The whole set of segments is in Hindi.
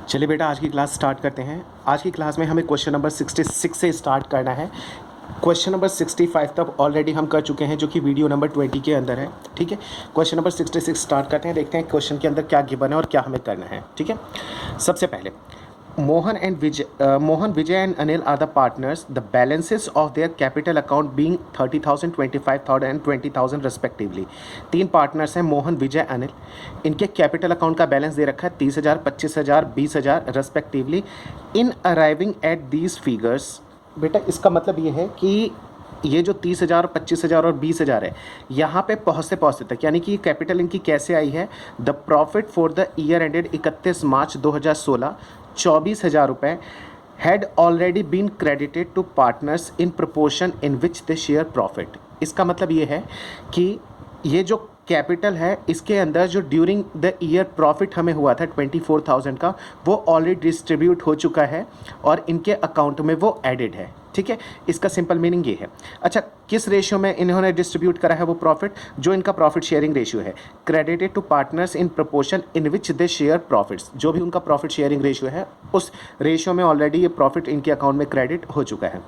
चलिए बेटा आज की क्लास स्टार्ट करते हैं। आज की क्लास में हमें क्वेश्चन नंबर 66 से स्टार्ट करना है। क्वेश्चन नंबर 65 तक ऑलरेडी हम कर चुके हैं, जो कि वीडियो नंबर 20 के अंदर है। ठीक है, क्वेश्चन नंबर 66 स्टार्ट करते हैं, देखते हैं क्वेश्चन के अंदर क्या गिवन है और क्या हमें करना है। ठीक है, सबसे पहले Mohan, Vijay and Anil are the partners. The balances of their capital account being 30,000, 25,000 and 20,000 respectively. तीन पार्टनर्स हैं, मोहन, विजय, अनिल। इनके कैपिटल अकाउंट का बैलेंस दे रखा है 30,000, 25,000, 20,000 respectively. In arriving at these figures, बेटा इसका मतलब ये है कि ये जो 30,000, 25,000 और 20,000 है, यहाँ पे पहुँचते तक, यानी कि कैपिटल इनकी कैसे आई है। The profit for the year ended 31 March 2016 24,000 रुपये had already been credited to partners in proportion in which they share profit. इसका मतलब ये है कि ये जो कैपिटल है, इसके अंदर जो ड्यूरिंग द ईयर प्रॉफिट हमें हुआ था 24,000 का, वो ऑलरेडी डिस्ट्रीब्यूट हो चुका है और इनके अकाउंट में वो एडेड है। ठीक है, इसका सिंपल मीनिंग ये है। अच्छा, किस रेशियो में इन्होंने डिस्ट्रीब्यूट करा है वो प्रॉफिट? जो इनका प्रॉफिट शेयरिंग रेशियो है, credited to partners in proportion in which they share profits. जो भी उनका प्रॉफिट शेयरिंग रेशियो है, उस रेशियो में ऑलरेडी ये प्रॉफिट इनके अकाउंट में क्रेडिट हो चुका है।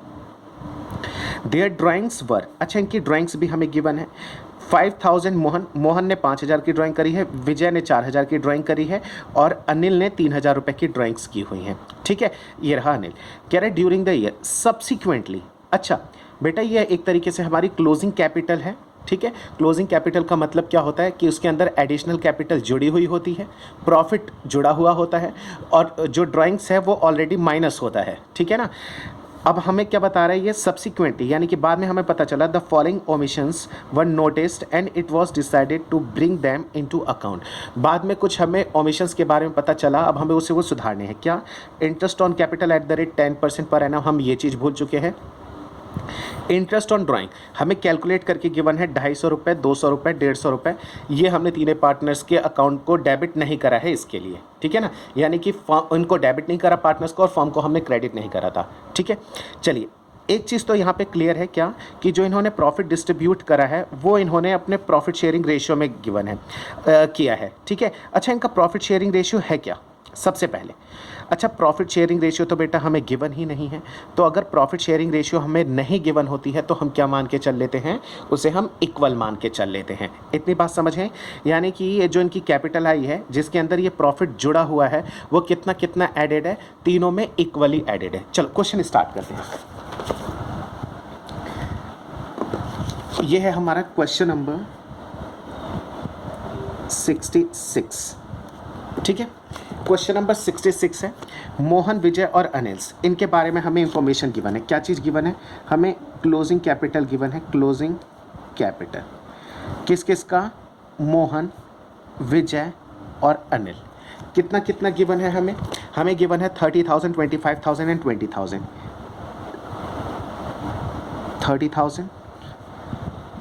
देयर ड्राइंग्स वर, अच्छा इनकी ड्राइंग्स भी हमें गिवन है। 5,000 मोहन ने 5,000 की ड्राइंग करी है, विजय ने 4,000 की ड्राइंग करी है और अनिल ने 3,000 रुपये की ड्राइंग्स की हुई हैं। ठीक है, ये रहा अनिल। कह रहे ड्यूरिंग द ईयर सब्सिक्वेंटली। अच्छा बेटा, ये एक तरीके से हमारी क्लोजिंग कैपिटल है। ठीक है, क्लोजिंग कैपिटल का मतलब क्या होता है कि उसके अंदर एडिशनल कैपिटल जुड़ी हुई होती है, प्रॉफिट जुड़ा हुआ होता है और जो ड्राइंग्स है वो ऑलरेडी माइनस होता है। ठीक है ना। अब हमें क्या बता रहा है ये? सब्सिक्वेंटली, यानी कि बाद में हमें पता चला the following omissions were noticed and it was decided to bring them into account. बाद में कुछ हमें ओमिशंस के बारे में पता चला, अब हमें उसे वो सुधारने हैं। क्या? Interest on capital at the rate 10% per annum, हम ये चीज़ भूल चुके हैं। इंटरेस्ट ऑन ड्राइंग हमें कैलकुलेट करके गिवन है 250 रुपये, 200 रुपये, 150 रुपये। ये हमने तीनों पार्टनर्स के अकाउंट को डेबिट नहीं करा है इसके लिए। ठीक है ना, यानी कि उनको डेबिट नहीं करा पार्टनर्स को और फॉर्म को हमने क्रेडिट नहीं करा था। ठीक है, चलिए एक चीज़ तो यहाँ पे क्लियर है, क्या कि जो इन्होंने प्रॉफिट डिस्ट्रीब्यूट करा है वो इन्होंने अपने प्रॉफिट शेयरिंग रेशियो में गिवन है, किया है। ठीक है, अच्छा इनका प्रॉफिट शेयरिंग रेशियो है क्या? सबसे पहले अच्छा, प्रॉफिट शेयरिंग रेशियो तो बेटा हमें गिवन ही नहीं है। तो अगर प्रॉफिट शेयरिंग रेशियो हमें नहीं गिवन होती है तो हम क्या मान के चल लेते हैं? उसे हम इक्वल मान के चल लेते हैं। इतनी बात समझ है? यानी कि ये जो इनकी कैपिटल आई है जिसके अंदर ये प्रॉफिट जुड़ा हुआ है, वो कितना कितना एडेड है? तीनों में इक्वली एडेड है। चलो क्वेश्चन स्टार्ट करते हैं। ये है हमारा क्वेश्चन नंबर 66। ठीक है, क्वेश्चन नंबर 66 है। मोहन, विजय और अनिल, इनके बारे में हमें इंफॉर्मेशन गिवन है। क्या चीज़ गिवन है? हमें क्लोजिंग कैपिटल गिवन है। क्लोजिंग कैपिटल किस किस का? मोहन, विजय और अनिल। कितना कितना गिवन है हमें? हमें गिवन है 30,000, 25,000 एंड 20,000। 30,000,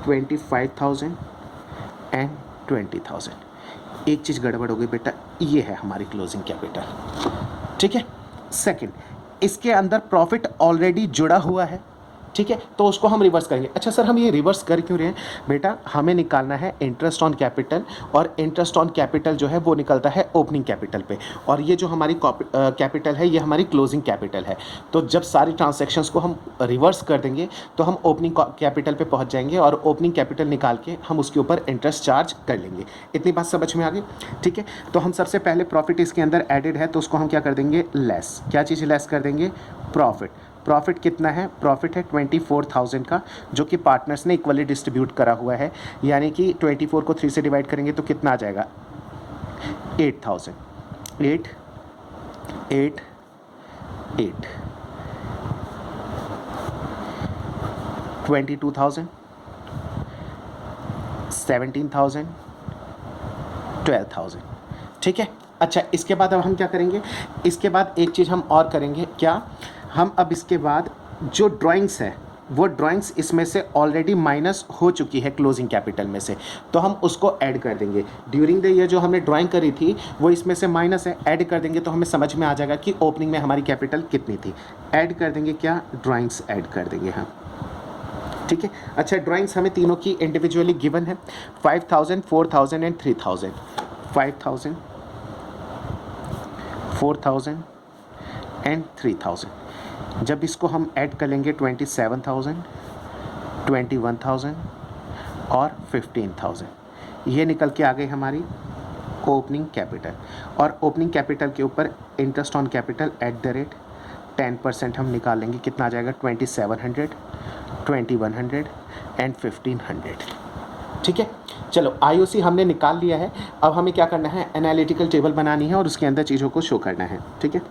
25,000 एंड 20,000। एक चीज़ गड़बड़ हो गई बेटा, ये है हमारी क्लोजिंग कैपिटल। ठीक है, सेकंड, इसके अंदर प्रॉफिट ऑलरेडी जुड़ा हुआ है। ठीक है, तो उसको हम रिवर्स करेंगे। अच्छा सर, हम ये रिवर्स कर क्यों रहे हैं? बेटा हमें निकालना है इंटरेस्ट ऑन कैपिटल, और इंटरेस्ट ऑन कैपिटल जो है वो निकलता है ओपनिंग कैपिटल पे, और ये जो हमारी कैपिटल है ये हमारी क्लोजिंग कैपिटल है। तो जब सारी ट्रांजैक्शंस को हम रिवर्स कर देंगे तो हम ओपनिंग कैपिटल पे पहुंच जाएंगे और ओपनिंग कैपिटल निकाल के हम उसके ऊपर इंटरेस्ट चार्ज कर लेंगे। इतनी बात समझ में आ गई? ठीक है, तो हम सबसे पहले प्रॉफिट इसके अंदर एडेड है तो उसको हम क्या कर देंगे? लेस। क्या चीज़ लेस कर देंगे? प्रॉफिट। प्रॉफिट कितना है? प्रॉफिट है 24,000 का, जो कि पार्टनर्स ने इक्वली डिस्ट्रीब्यूट करा हुआ है। यानी कि 24 को 3 से डिवाइड करेंगे तो कितना आ जाएगा? 8,000। 8 8 8 22,000, 17,000, 12,000। ठीक है, अच्छा इसके बाद अब हम क्या करेंगे? इसके बाद एक चीज़ हम और करेंगे। क्या? हम अब इसके बाद जो ड्राइंग्स है वो ड्राइंग्स इसमें से ऑलरेडी माइनस हो चुकी है क्लोजिंग कैपिटल में से, तो हम उसको ऐड कर देंगे। ड्यूरिंग द ईयर जो हमने ड्राइंग करी थी वो इसमें से माइनस है, ऐड कर देंगे तो हमें समझ में आ जाएगा कि ओपनिंग में हमारी कैपिटल कितनी थी। ऐड कर देंगे, क्या? ड्राइंग्स ऐड कर देंगे हम। ठीक है, अच्छा ड्राइंग्स हमें तीनों की इंडिविजुअली गिवन है। 5,000, 4,000 एंड 3,000। 5,000, 4,000 एंड 3,000। जब इसको हम ऐड कर लेंगे 27,000, 21,000 और 15,000, ये निकल के आ गई हमारी ओपनिंग कैपिटल। और ओपनिंग कैपिटल के ऊपर interest on capital at the rate 10% हम निकाल लेंगे। कितना आ जाएगा? 2700, 2100 एंड 1500। ठीक है, चलो IOC हमने निकाल लिया है। अब हमें क्या करना है? एनालिटिकल टेबल बनानी है और उसके अंदर चीज़ों को शो करना है। ठीक है,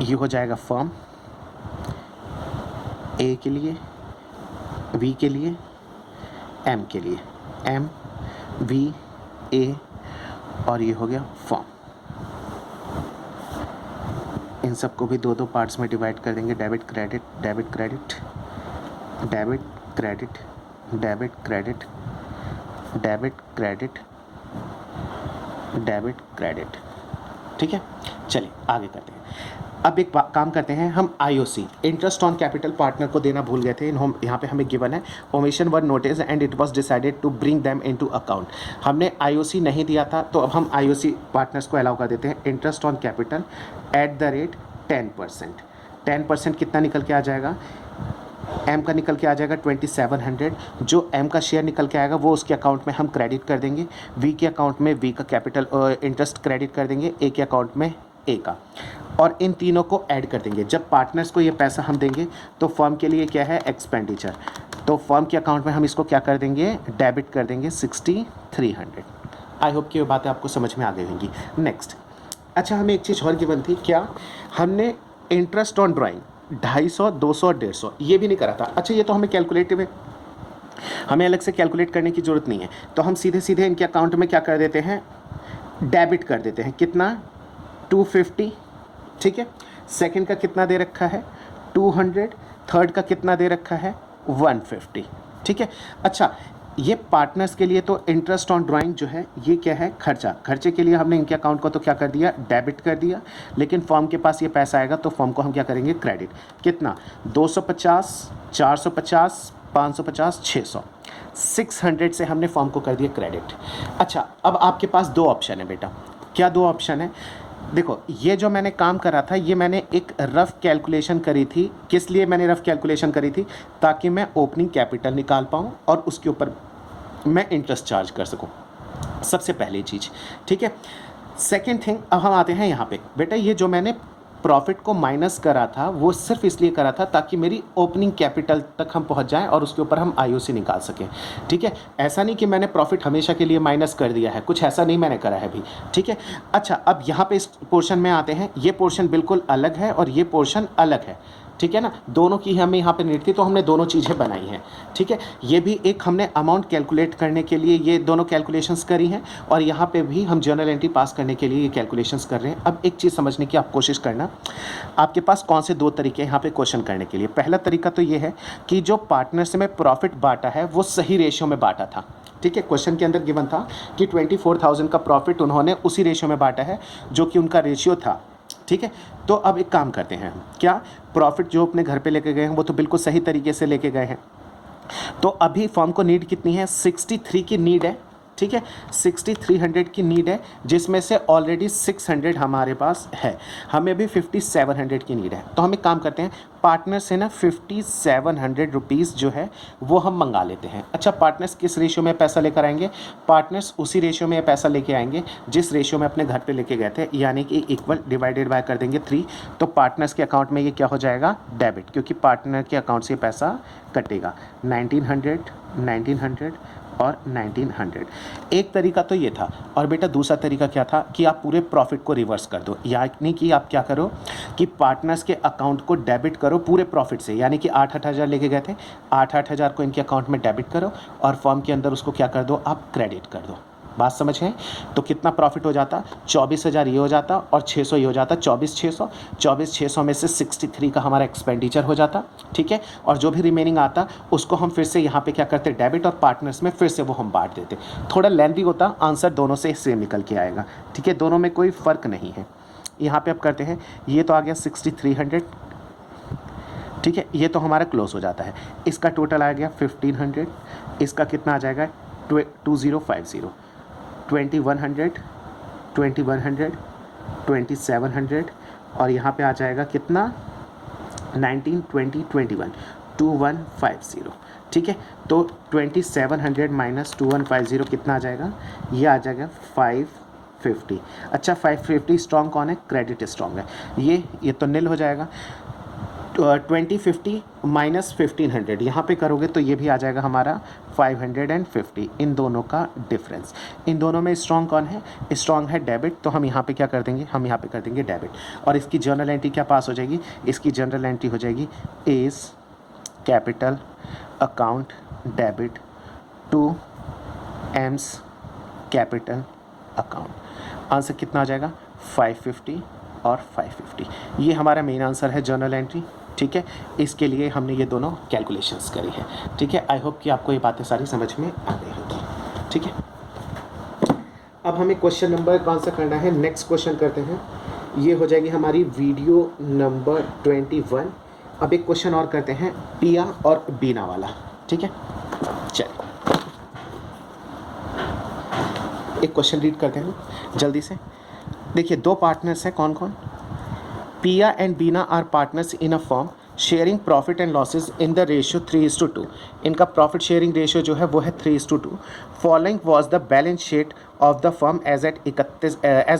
ये हो जाएगा फर्म ए के लिए, वी के लिए, एम के लिए, एम, वी, ए, और ये हो गया फर्म। इन सबको भी दो दो पार्ट्स में डिवाइड कर देंगे। Debit credit, debit credit, debit credit, debit credit, debit credit, debit credit. ठीक है, चलिए आगे करते हैं। अब एक काम करते हैं हम। IOC interest on capital partner को देना भूल गए थे। यहाँ पे हमें गिवन है omission were notice and it was decided to bring them into account. हमने IOC नहीं दिया था, तो अब हम IOC पार्टनर्स को अलाउ कर देते हैं। Interest on capital at the rate 10%। 10% कितना निकल के आ जाएगा? M का निकल के आ जाएगा 2700। जो M का शेयर निकल के आएगा वो उसके अकाउंट में हम क्रेडिट कर देंगे। V के अकाउंट में V का कैपिटल इंटरेस्ट क्रेडिट कर देंगे, A के अकाउंट में A का, और इन तीनों को ऐड कर देंगे। जब पार्टनर्स को ये पैसा हम देंगे तो फर्म के लिए क्या है? एक्सपेंडिचर। तो फर्म के अकाउंट में हम इसको क्या कर देंगे? डेबिट कर देंगे 6300। आई होप कि ये बातें आपको समझ में आ गई होंगी। नेक्स्ट, अच्छा हमें एक चीज़ और गिवन थी। क्या? हमने इंटरेस्ट ऑन ड्राइंग 250, 200 और 150 ये भी नहीं करा था। अच्छा, ये तो हमें कैलकुलेटिव है, हमें अलग से कैलकुलेट करने की ज़रूरत नहीं है। तो हम सीधे सीधे इनके अकाउंट में क्या कर देते हैं? डेबिट कर देते हैं। कितना? 250। ठीक है, सेकंड का कितना दे रखा है? 200। थर्ड का कितना दे रखा है? 150। ठीक है, अच्छा ये पार्टनर्स के लिए तो इंटरेस्ट ऑन ड्राइंग जो है ये क्या है? खर्चा। खर्चे के लिए हमने इनके अकाउंट को तो क्या कर दिया? डेबिट कर दिया। लेकिन फर्म के पास ये पैसा आएगा तो फर्म को हम क्या करेंगे? क्रेडिट। कितना? 250, 450, 550, 600। 600 से हमने फर्म को कर दिया क्रेडिट। अच्छा, अब आपके पास दो ऑप्शन है बेटा। क्या दो ऑप्शन है? देखो, ये जो मैंने काम करा था ये मैंने एक रफ़ कैलकुलेशन करी थी। किस लिए मैंने रफ़ कैलकुलेशन करी थी? ताकि मैं ओपनिंग कैपिटल निकाल पाऊँ और उसके ऊपर मैं इंटरेस्ट चार्ज कर सकूँ। सबसे पहली चीज़। ठीक है, सेकंड थिंग, अब हम आते हैं यहाँ पे। बेटा ये जो मैंने प्रॉफिट को माइनस करा था वो सिर्फ इसलिए करा था ताकि मेरी ओपनिंग कैपिटल तक हम पहुंच जाएं और उसके ऊपर हम IOC निकाल सकें। ठीक है, ऐसा नहीं कि मैंने प्रॉफिट हमेशा के लिए माइनस कर दिया है, कुछ ऐसा नहीं मैंने करा है भी। ठीक है, अच्छा अब यहाँ पे इस पोर्शन में आते हैं। ये पोर्शन बिल्कुल अलग है और ये पोर्शन अलग है। ठीक है ना, दोनों की हमें यहाँ पे नीड थी तो हमने दोनों चीज़ें बनाई हैं। ठीक है, ये भी एक हमने अमाउंट कैलकुलेट करने के लिए ये दोनों कैलकुलेशंस करी हैं और यहाँ पे भी हम जर्नल एंट्री पास करने के लिए ये कैलकुलेशंस कर रहे हैं। अब एक चीज़ समझने की आप कोशिश करना, आपके पास कौन से दो तरीके हैं यहाँ पे क्वेश्चन करने के लिए। पहला तरीका तो ये है कि जो पार्टनर से मैं प्रॉफिट बांटा है वो सही रेशियो में बांटा था। ठीक है, क्वेश्चन के अंदर गिवन था कि 24,000 का प्रॉफिट उन्होंने उसी रेशियो में बांटा है जो कि उनका रेशियो था। ठीक है, तो अब एक काम करते हैं, क्या प्रॉफिट जो अपने घर पे लेके गए हैं वो तो बिल्कुल सही तरीके से लेके गए हैं। तो अभी फर्म को नीड कितनी है? 63 की नीड है। ठीक है, 6300 की नीड है, जिसमें से ऑलरेडी 600 हमारे पास है। हमें भी 5700 की नीड है। तो हम एक काम करते हैं, पार्टनर से ना 5700 रुपीज़ जो है वो हम मंगा लेते हैं। अच्छा, पार्टनर्स किस रेशियो में पैसा लेकर आएंगे? पार्टनर्स उसी रेशियो में पैसा लेके आएंगे जिस रेशियो में अपने घर पे लेके गए थे, यानी कि इक्वल डिवाइडेड बाय कर देंगे 3। तो पार्टनर्स के अकाउंट में ये क्या हो जाएगा? डेबिट, क्योंकि पार्टनर के अकाउंट से पैसा कटेगा। 1900, 1900 और 1900। एक तरीका तो ये था। और बेटा दूसरा तरीका क्या था कि आप पूरे प्रॉफिट को रिवर्स कर दो, यानी कि आप क्या करो कि पार्टनर्स के अकाउंट को डेबिट करो पूरे प्रॉफिट से, यानी कि 8,000 लेके गए थे, 8,000 को इनके अकाउंट में डेबिट करो और फर्म के अंदर उसको क्या कर दो? आप क्रेडिट कर दो। बात समझ है? तो कितना प्रॉफिट हो जाता? 24,000 ये हो जाता और 600 ये हो जाता। 24,600, 24,600 में से 63 का हमारा एक्सपेंडिचर हो जाता। ठीक है, और जो भी रिमेनिंग आता उसको हम फिर से यहाँ पे क्या करते? डेबिट, और पार्टनर्स में फिर से वो हम बांट देते। थोड़ा लेंथी होता, आंसर दोनों से सेम निकल के आएगा। ठीक है, दोनों में कोई फ़र्क नहीं है। यहाँ पे अब करते हैं, ये तो आ गया 6300, ठीक है, ये तो हमारा क्लोज हो जाता है। इसका टोटल आ गया 1500, इसका कितना आ जाएगा 2050, 2100, 2100, 2700 और यहाँ पे आ जाएगा कितना 19, 20, 21, 2150। ठीक है, तो 2700 माइनस 2150 कितना आ जाएगा, ये आ जाएगा 550। अच्छा 550 स्ट्रॉन्ग कौन है, क्रेडिट स्ट्रॉन्ग है, ये तो नील हो जाएगा। 2050 माइनस 1500 यहाँ पे करोगे तो ये भी आ जाएगा हमारा 550। इन दोनों का डिफरेंस, इन दोनों में स्ट्रॉन्ग कौन है, स्ट्रॉन्ग है डेबिट, तो हम यहाँ पे क्या कर देंगे, हम यहाँ पे कर देंगे डेबिट। और इसकी जर्नल एंट्री क्या पास हो जाएगी, इसकी जर्नल एंट्री हो जाएगी is capital account debit to एम्स कैपिटल अकाउंट। आंसर कितना आ जाएगा 550 और 550। ये हमारा मेन आंसर है जर्नल एंट्री। ठीक है, इसके लिए हमने ये दोनों कैलकुलेशंस करी है। ठीक है, आई होप कि आपको ये बातें सारी समझ में आ गई होगी। ठीक है, अब हमें क्वेश्चन नंबर कौन सा करना है, नेक्स्ट क्वेश्चन करते हैं। ये हो जाएगी हमारी वीडियो नंबर 21। अब एक क्वेश्चन और करते हैं पिया और बीना वाला। ठीक है, चलिए एक क्वेश्चन रीड करते हैं जल्दी से। देखिए दो पार्टनर्स हैं, कौन कौन, Piya and Bina are partners in a firm sharing profit and losses in the ratio 3:2। इनका प्रॉफिट शेयरिंग रेशियो जो है वो है 3:2। Following was the balance sheet of the firm as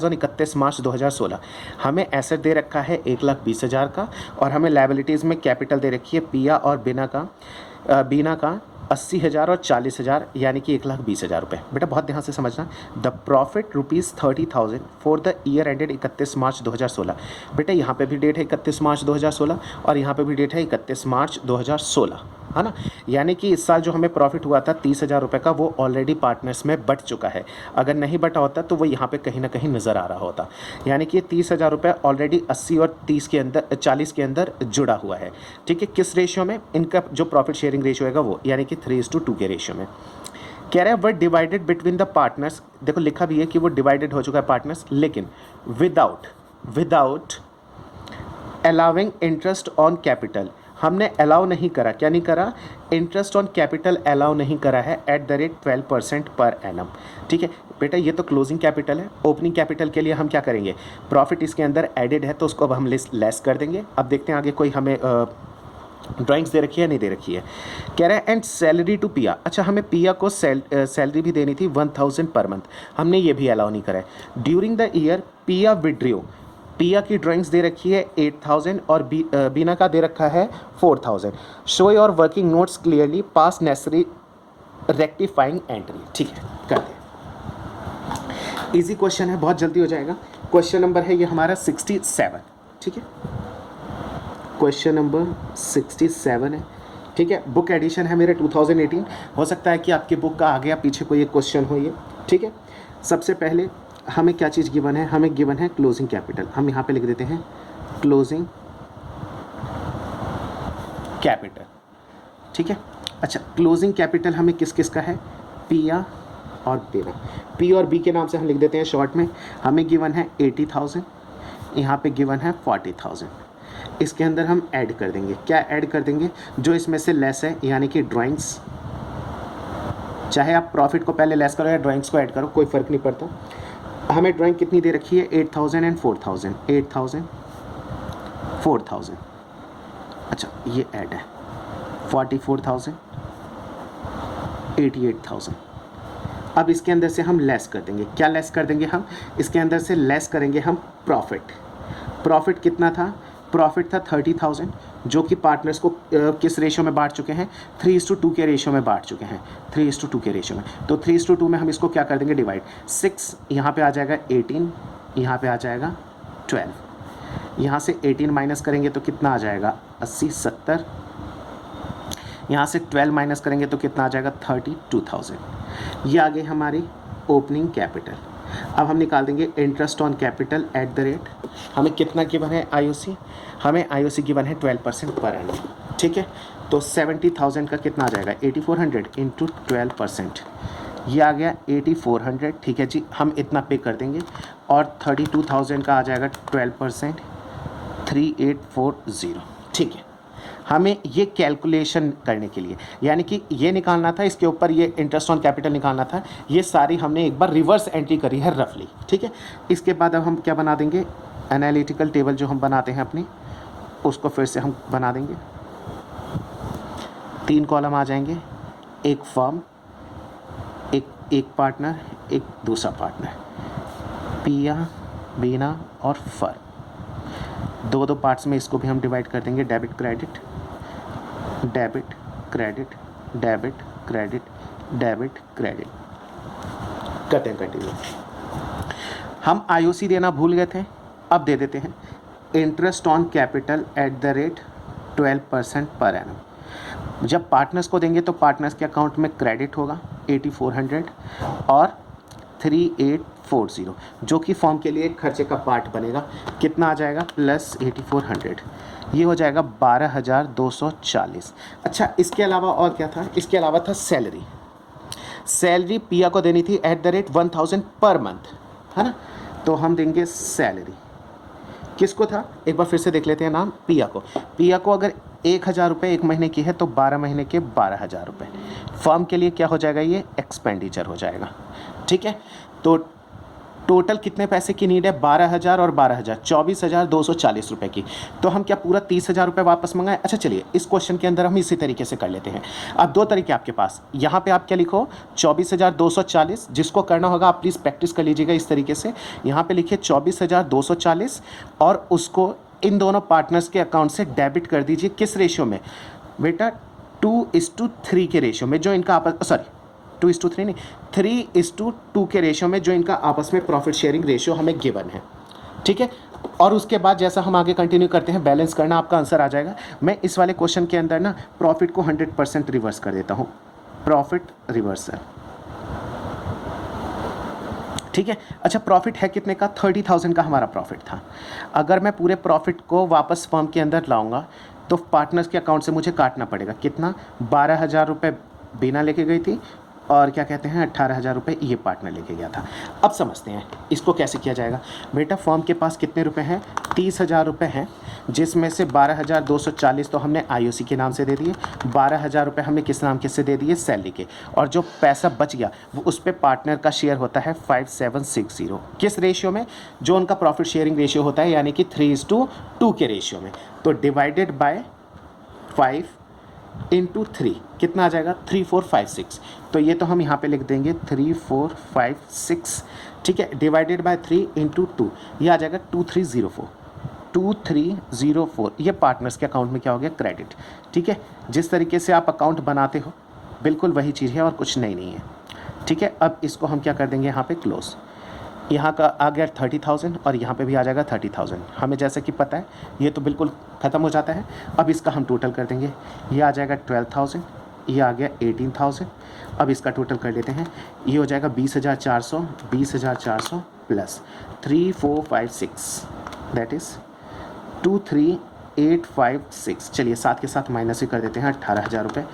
on 31 March 2016। हमें एसेट दे रखा है 1,20,000 का और हमें लायबिलिटीज़ में कैपिटल दे रखी है पिया और बीना का 80,000 और 40,000 यानी कि 1,20,000 रुपये। बेटा बहुत ध्यान से समझना, the profit ₹30,000 for the year ended 31 March 2016। बेटा यहाँ पे भी डेट है 31 मार्च 2016 और यहाँ पे भी डेट है 31 मार्च 2016, है ना। यानी कि इस साल जो हमें प्रॉफिट हुआ था 30,000 रुपये का, वो ऑलरेडी पार्टनर्स में बट चुका है। अगर नहीं बटा होता तो वो यहाँ पे कहीं ना कहीं नज़र आ रहा होता। यानी कि 30,000 रुपये ऑलरेडी 80 और 40 के अंदर जुड़ा हुआ है। ठीक है, किस रेशियो में, इनका जो प्रॉफिट शेयरिंग रेशियो है वो यानी कि 3:2 के रेशियो में। कह रहा है वह डिवाइडेड बिटवीन द पार्टनर्स। देखो लिखा भी है कि वो डिवाइडेड हो चुका है पार्टनर्स, लेकिन without allowing interest on capital. हमने अलाउ नहीं करा, क्या नहीं करा, इंटरेस्ट ऑन कैपिटल अलाउ नहीं करा है at the rate 12% per annum. ठीक है बेटा, ये तो क्लोजिंग कैपिटल है। ओपनिंग कैपिटल के लिए हम क्या करेंगे, प्रॉफिट इसके अंदर एडेड है तो उसको अब हम लेस कर देंगे। अब देखते हैं आगे कोई हमें ड्राइंग्स दे रखी है नहीं दे रखी है। कह रहा है एंड सैलरी टू पिया। अच्छा हमें पिया को सैलरी भी देनी थी 1,000 पर मंथ, हमने ये भी अलाउ नहीं करा है। ड्यूरिंग द ईयर पिया विड्रियो, पिया की ड्राइंग्स दे रखी है 8,000 और बीना का दे रखा है 4,000। Show your working notes clearly, pass necessary rectifying entry. ठीक है करते हैं, इजी क्वेश्चन है, बहुत जल्दी हो जाएगा। क्वेश्चन नंबर है ये हमारा 67। ठीक है, क्वेश्चन नंबर 67 है। ठीक है, बुक एडिशन है मेरे 2018। हो सकता है कि आपकी बुक का आगे या पीछे कोई एक क्वेश्चन हो ये। ठीक है, सबसे पहले हमें क्या चीज़ गिवन है, हमें गिवन है क्लोजिंग कैपिटल। हम यहाँ पे लिख देते हैं क्लोजिंग कैपिटल। ठीक है, अच्छा क्लोजिंग कैपिटल हमें किस किस का है, पिया और बीना। पी और बी के नाम से हम लिख देते हैं शॉर्ट में। हमें गिवन है 80,000, यहाँ पे गिवन है 40,000। इसके अंदर हम ऐड कर देंगे, क्या ऐड कर देंगे, जो इसमें से लेस है यानी कि ड्राइंग्स। चाहे आप प्रॉफिट को पहले लेस करो या ड्राइंग्स को ऐड करो, कोई फ़र्क नहीं पड़ता। हमें ड्राइंग कितनी दे रखी है 8,000 एंड 4,000, 8,000 4,000। अच्छा ये ऐड है 44,000 88,000। अब इसके अंदर से हम लेस कर देंगे, क्या लेस कर देंगे हम, इसके अंदर से लेस करेंगे हम प्रॉफिट। प्रॉफिट कितना था, प्रॉफिट था 30,000 जो कि पार्टनर्स को किस रेशियो में बांट चुके हैं, 3:2 के रेशियो में बांट चुके हैं, 3:2 के रेशियो में। तो 3:2 में हम इसको क्या कर देंगे डिवाइड, 6 यहाँ पे आ जाएगा 18, यहाँ पे आ जाएगा 12। यहाँ से 18 माइनस करेंगे तो कितना आ जाएगा 80 70। यहाँ से 12 माइनस करेंगे तो कितना आ जाएगा 32,000। ये आ गई हमारी ओपनिंग कैपिटल। अब हम निकाल देंगे interest on capital at the rate. हमें कितना गिवन है आईओसी, हमें आईओसी गिवन है 12% पर एनम। ठीक है, तो 70,000 का कितना आ जाएगा 8400 इंटू 12%, ये आ गया 8400। ठीक है जी, हम इतना पे कर देंगे और 32,000 का आ जाएगा 12%, 3840। ठीक है, हमें ये कैलकुलेशन करने के लिए, यानी कि ये निकालना था, इसके ऊपर ये इंटरेस्ट ऑन कैपिटल निकालना था, ये सारी हमने एक बार रिवर्स एंट्री करी है रफली, ठीक है। इसके बाद अब हम क्या बना देंगे, एनालिटिकल टेबल जो हम बनाते हैं अपनी, उसको फिर से हम बना देंगे। 3 कॉलम आ जाएंगे, एक फर्म, एक पार्टनर, एक दूसरा पार्टनर, पिया, बीना और फर्म। 2 पार्ट्स में इसको भी हम डिवाइड कर देंगे, debit credit, debit credit, debit credit, debit credit करते हैं कंटिन्यू। हम आईओसी देना भूल गए थे, अब दे देते हैं। Interest on capital at the rate 12% per annum. जब पार्टनर्स को देंगे तो पार्टनर्स के अकाउंट में क्रेडिट होगा 8400 और 3840, जो कि फॉर्म के लिए खर्चे का पार्ट बनेगा। कितना आ जाएगा, प्लस 8400, ये हो जाएगा 12240। अच्छा, इसके अलावा और क्या था, इसके अलावा था सैलरी। सैलरी पिया को देनी थी at the rate 1000 per month, है ना, तो हम देंगे सैलरी। किसको था, एक बार फिर से देख लेते हैं नाम, पिया को। पिया को अगर 1000 रुपये 1 महीने की है तो 12 महीने के 12000 रुपये। फर्म के लिए क्या हो जाएगा, ये एक्सपेंडिचर हो जाएगा, ठीक है। तो टोटल कितने पैसे की नीड है, 12000 और 12000, 24240 रुपये की। तो हम क्या पूरा 30000 रुपये वापस मंगाएं। अच्छा चलिए, इस क्वेश्चन के अंदर हम इसी तरीके से कर लेते हैं। अब 2 तरीके आपके पास, यहाँ पे आप क्या लिखो, 24240, जिसको करना होगा आप प्लीज़ प्रैक्टिस कर लीजिएगा इस तरीके से। यहाँ पे लिखिए 24240 और उसको इन दोनों पार्टनर्स के अकाउंट से डेबिट कर दीजिए। किस रेशियो में बेटा, 2:3 के रेशियो में, जो इनका आपस, सॉरी 2:3 नहीं, 3:2 के रेशियो में, जो इनका आपस में प्रॉफिट शेयरिंग रेशियो हमें गिवन है, ठीक है। और उसके बाद जैसा हम आगे कंटिन्यू करते हैं, बैलेंस करना, आपका आंसर आ जाएगा। मैं इस वाले क्वेश्चन के अंदर ना प्रॉफिट को 100% रिवर्स कर देता हूँ, प्रॉफिट रिवर्सल, ठीक है। अच्छा, प्रॉफिट है कितने का, 30,000 का हमारा प्रॉफिट था। अगर मैं पूरे प्रॉफिट को वापस फर्म के अंदर लाऊंगा तो पार्टनर्स के अकाउंट से मुझे काटना पड़ेगा कितना, 12000 रुपये बीना लेके गई थी और क्या कहते हैं 18000 रुपये ये पार्टनर लेके गया था। अब समझते हैं इसको कैसे किया जाएगा। बेटा फर्म के पास कितने रुपए हैं, 30000 रुपये हैं, जिसमें से 12240 तो हमने आईओसी के नाम से दे दिए, 12000 रुपये हमने किस नाम के से दे दिए, सैलरी के, और जो पैसा बच गया वो उस पर पार्टनर का शेयर होता है 5760। किस रेशियो में, जो उनका प्रॉफिट शेयरिंग रेशियो होता है, यानी कि 3:2 के रेशियो में। तो डिवाइडेड बाय 5 इंटू 3 कितना आ जाएगा, 3456। तो ये तो हम यहाँ पे लिख देंगे 3456, ठीक है, डिवाइडेड बाय 3 इंटू 2, ये आ जाएगा 2304। 2304 ये पार्टनर्स के अकाउंट में क्या हो गया, क्रेडिट, ठीक है। जिस तरीके से आप अकाउंट बनाते हो बिल्कुल वही चीज़ है और कुछ नहीं है, ठीक है। अब इसको हम क्या कर देंगे, यहाँ पे क्लोज, यहाँ का आ गया 30,000 और यहाँ पे भी आ जाएगा 30,000। हमें जैसे कि पता है ये तो बिल्कुल ख़त्म हो जाता है। अब इसका हम टोटल कर देंगे, ये आ जाएगा 12,000, ये आ गया 18,000। अब इसका टोटल कर लेते हैं, ये हो जाएगा 20,400, 20,400 प्लस 3456, दैट इज़ 23,856। चलिए साथ के साथ माइनस ही कर देते हैं, 18,000 रुपये।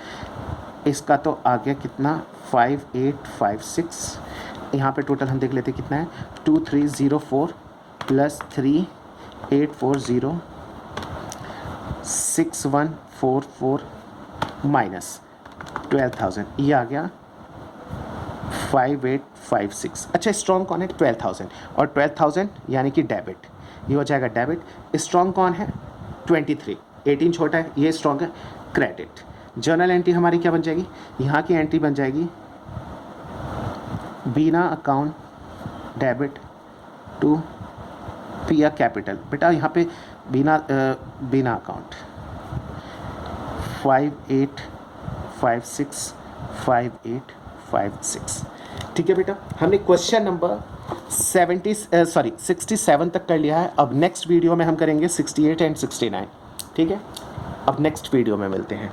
इसका तो आ गया कितना, 5856। यहाँ पे टोटल हम देख लेते कितना है, 2304 प्लस 3840, 6144 माइनस 12,000, ये आ गया 5856। अच्छा, स्ट्रॉन्ग कौन है, 12,000 और 12,000 यानी कि डेबिट, ये हो जाएगा डेबिट। स्ट्रॉन्ग कौन है, 23, 18 छोटा है, ये स्ट्रॉन्ग है, क्रेडिट। जर्नल एंट्री हमारी क्या बन जाएगी, यहाँ की एंट्री बन जाएगी बीना अकाउंट डेबिट टू पिया कैपिटल। बेटा यहाँ पे बीना अकाउंट 5856, ठीक है बेटा। हमने क्वेश्चन नंबर 67 तक कर लिया है। अब नेक्स्ट वीडियो में हम करेंगे 68 एंड 69, ठीक है। अब नेक्स्ट वीडियो में मिलते हैं।